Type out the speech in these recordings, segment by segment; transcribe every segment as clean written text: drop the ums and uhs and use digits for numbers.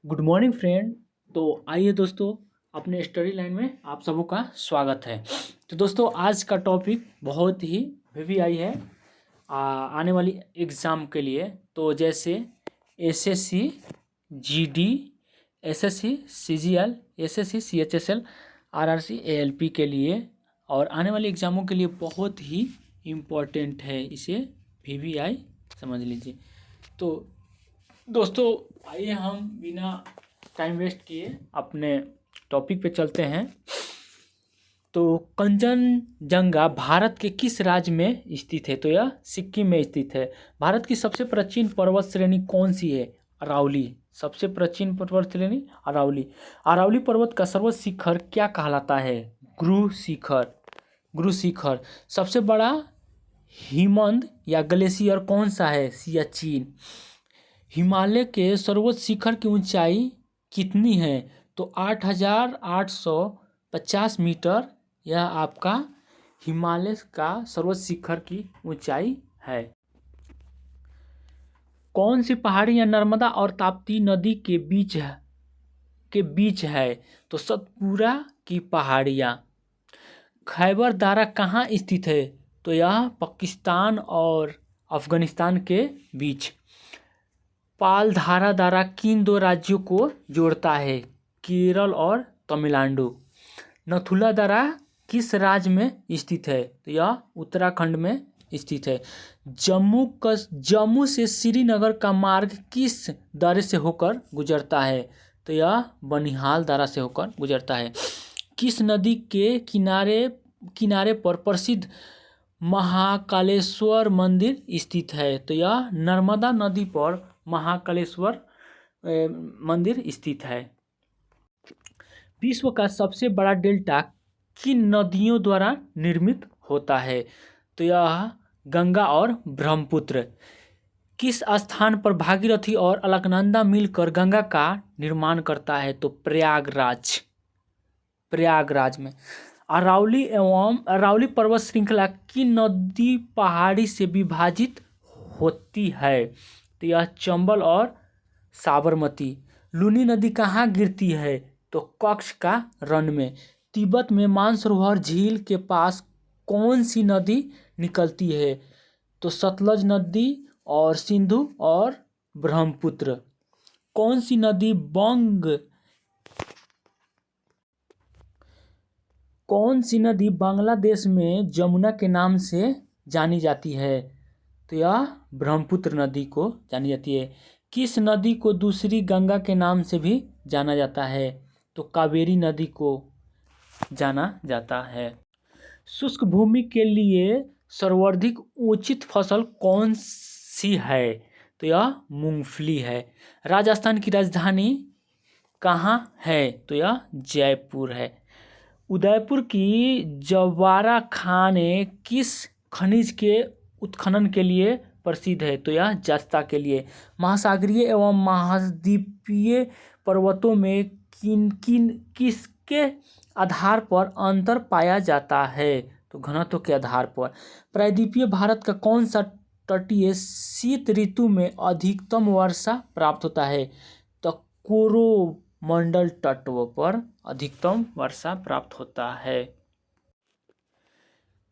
Good morning friend. तो आइए दोस्तों, अपने स्टडी लाइन में आप सबों का स्वागत है। तो दोस्तों, आज का टॉपिक बहुत ही वीवीआई है आने वाली एग्ज़ाम के लिए। तो जैसे SSC GD, SSC CGL, SSC CHSL, RRC ALP के लिए और आने वाली एग्ज़ामों के लिए बहुत ही इम्पोर्टेंट है। इसे वीवीआई समझ लीजिए। तो दोस्तों, आइए हम बिना टाइम वेस्ट किए अपने टॉपिक पे चलते हैं। तो कंचनजंगा भारत के किस राज्य में स्थित है? तो यह सिक्किम में स्थित है। भारत की सबसे प्राचीन पर्वत श्रेणी कौन सी है? अरावली। सबसे प्राचीन पर्वत श्रेणी अरावली। अरावली पर्वत का सर्वोच्च शिखर क्या कहलाता है? गुरु शिखर। गुरु शिखर। सबसे बड़ा हिमनद या ग्लेशियर कौन सा है? सियाचिन। हिमालय के सर्वोच्च शिखर की ऊंचाई कितनी है? तो 8,850 मीटर यह आपका हिमालय का सर्वोच्च शिखर की ऊंचाई है। कौन सी पहाड़ी या नर्मदा और ताप्ती नदी के बीच है? तो सतपुरा की पहाड़ियाँ। खैबर दारा कहाँ स्थित है? तो यह पाकिस्तान और अफगानिस्तान के बीच। पालधारा दारा किन दो राज्यों को जोड़ता है? केरल और तमिलनाडु। नथुला दारा किस राज्य में स्थित है? तो यह उत्तराखंड में स्थित है। जम्मू से श्रीनगर का मार्ग किस दर्रे से होकर गुजरता है? तो यह बनिहाल दारा से होकर गुजरता है। किस नदी के किनारे पर प्रसिद्ध महाकालेश्वर मंदिर स्थित है? तो यह नर्मदा नदी पर महाकालेश्वर मंदिर स्थित है। विश्व का सबसे बड़ा डेल्टा किन नदियों द्वारा निर्मित होता है? तो यह गंगा और ब्रह्मपुत्र। किस स्थान पर भागीरथी और अलकनंदा मिलकर गंगा का निर्माण करता है? तो प्रयागराज में। अरावली पर्वत श्रृंखला किन नदी पहाड़ी से विभाजित होती है? तो यह चंबल और साबरमती। लूनी नदी कहाँ गिरती है? तो कच्छ का रण में। तिब्बत में मानसरोवर झील के पास कौन सी नदी निकलती है? तो सतलज नदी और सिंधु और ब्रह्मपुत्र। कौन सी नदी बांग्लादेश में जमुना के नाम से जानी जाती है? तो यह ब्रह्मपुत्र नदी को जानी जाती है। किस नदी को दूसरी गंगा के नाम से भी जाना जाता है? तो कावेरी नदी को जाना जाता है। शुष्क भूमि के लिए सर्वाधिक उचित फसल कौन सी है? तो यह मूंगफली है। राजस्थान की राजधानी कहाँ है? तो यह जयपुर है। उदयपुर की जवारा खानें किस खनिज के उत्खनन के लिए प्रसिद्ध है? तो यह जस्ता के लिए। महासागरीय एवं महाद्वीपीय पर्वतों में किसके आधार पर अंतर पाया जाता है? तो घनत्व के आधार पर। प्रायद्वीपीय भारत का कौन सा तटीय शीत ऋतु में अधिकतम वर्षा प्राप्त होता है? तो कोरोमंडल तटों पर अधिकतम वर्षा प्राप्त होता है।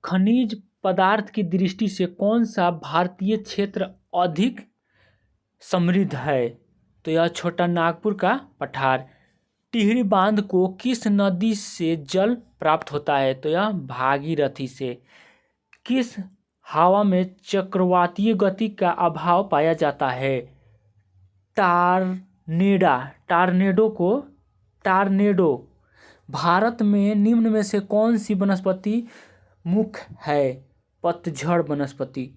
खनिज पदार्थ की दृष्टि से कौन सा भारतीय क्षेत्र अधिक समृद्ध है? तो यह छोटा नागपुर का पठार। टिहरी बांध को किस नदी से जल प्राप्त होता है? तो यह भागीरथी से। किस हवा में चक्रवातीय गति का अभाव पाया जाता है? टार्नेडो। भारत में निम्न में से कौन सी वनस्पति मुख्य है? पतझड़ वनस्पति।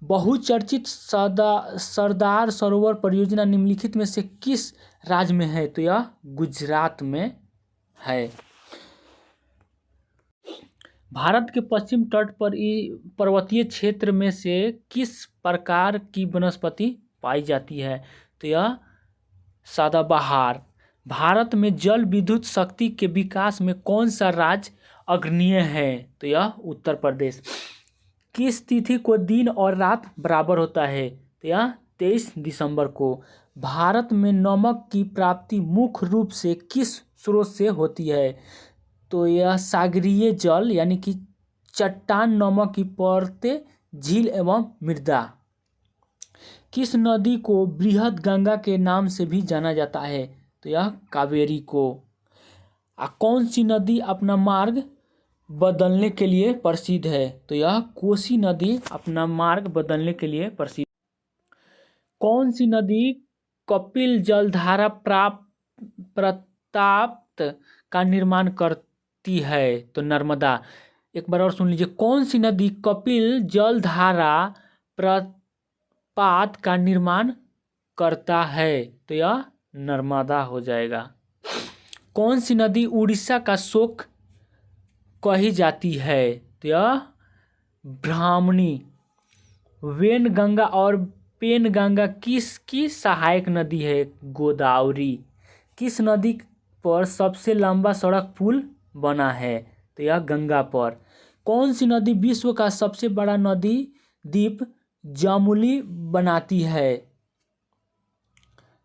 बहुचर्चित सरदार सरोवर परियोजना निम्नलिखित में से किस राज्य में है? तो यह गुजरात में है। भारत के पश्चिम तट पर पर्वतीय क्षेत्र में से किस प्रकार की वनस्पति पाई जाती है? तो यह सदाबहार। भारत में जल विद्युत शक्ति के विकास में कौन सा राज्य अग्रणी है? तो यह उत्तर प्रदेश। किस तिथि को दिन और रात बराबर होता है? तो यह 23 दिसंबर को। भारत में नमक की प्राप्ति मुख्य रूप से किस स्रोत से होती है? तो यह सागरीय जल यानी कि चट्टान, नमक की परतें, झील एवं मृदा। किस नदी को बृहद गंगा के नाम से भी जाना जाता है? तो यह कावेरी को। कौन सी नदी अपना मार्ग बदलने के लिए प्रसिद्ध है? तो यह कोसी नदी अपना मार्ग बदलने के लिए प्रसिद्ध। कौन सी नदी कपिल जलधारा प्रताप्त का निर्माण करती है? तो नर्मदा। एक बार और सुन लीजिए, कौन सी नदी कपिल जलधारा प्रपात का निर्माण करता है? तो यह नर्मदा हो जाएगा। कौन सी नदी उड़ीसा का शोक कही जाती है? तो यह ब्राह्मणी। वेनगंगा और पेनगंगा किसकी सहायक नदी है? गोदावरी। किस नदी पर सबसे लंबा सड़क पुल बना है? तो यह गंगा पर। कौन सी नदी विश्व का सबसे बड़ा नदी द्वीप जमुली बनाती है?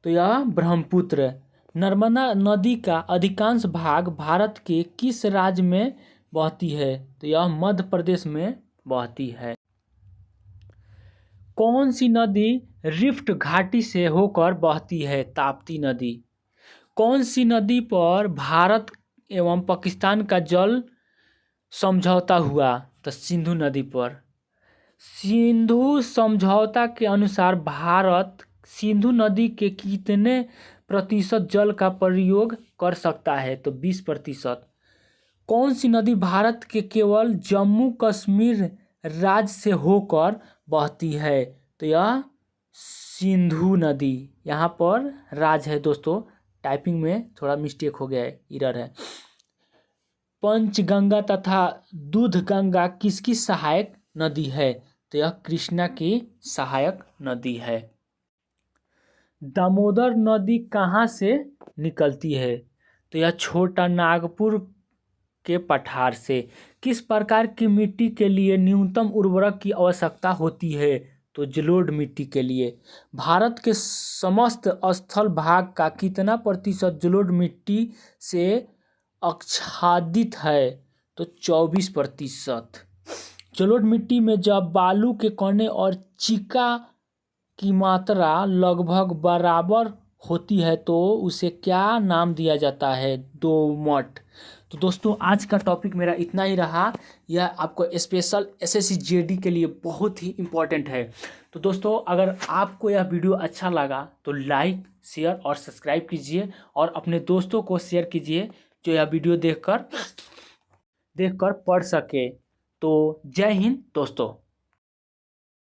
तो यह ब्रह्मपुत्र। नर्मदा नदी का अधिकांश भाग भारत के किस राज्य में बहती है? तो यह मध्य प्रदेश में बहती है। कौन सी नदी रिफ्ट घाटी से होकर बहती है? ताप्ती नदी। कौन सी नदी पर भारत एवं पाकिस्तान का जल समझौता हुआ? तो सिंधु नदी पर। सिंधु समझौता के अनुसार भारत सिंधु नदी के कितने प्रतिशत जल का प्रयोग कर सकता है? तो 20%। कौन सी नदी भारत के केवल जम्मू कश्मीर राज्य से होकर बहती है? तो यह सिंधु नदी। यहाँ पर राज्य है दोस्तों, टाइपिंग में थोड़ा मिस्टेक हो गया है, एरर है। पंचगंगा तथा दूधगंगा किसकी सहायक नदी है? तो यह कृष्णा की सहायक नदी है। दामोदर नदी कहाँ से निकलती है? तो यह छोटा नागपुर के पठार से। किस प्रकार की मिट्टी के लिए न्यूनतम उर्वरक की आवश्यकता होती है? तो जलोढ़ मिट्टी के लिए। भारत के समस्त स्थल भाग का कितना प्रतिशत जलोढ़ मिट्टी से आच्छादित है? तो 24%। जलोढ़ मिट्टी में जब बालू के कणे और चिका की मात्रा लगभग बराबर होती है तो उसे क्या नाम दिया जाता है? दोमट। तो दोस्तों आज का टॉपिक मेरा इतना ही रहा। यह आपको स्पेशल एसएससी जीडी के लिए बहुत ही इम्पोर्टेंट है। तो दोस्तों अगर आपको यह वीडियो अच्छा लगा तो लाइक, शेयर और सब्सक्राइब कीजिए और अपने दोस्तों को शेयर कीजिए जो यह वीडियो देखकर पढ़ सके। तो जय हिंद दोस्तों।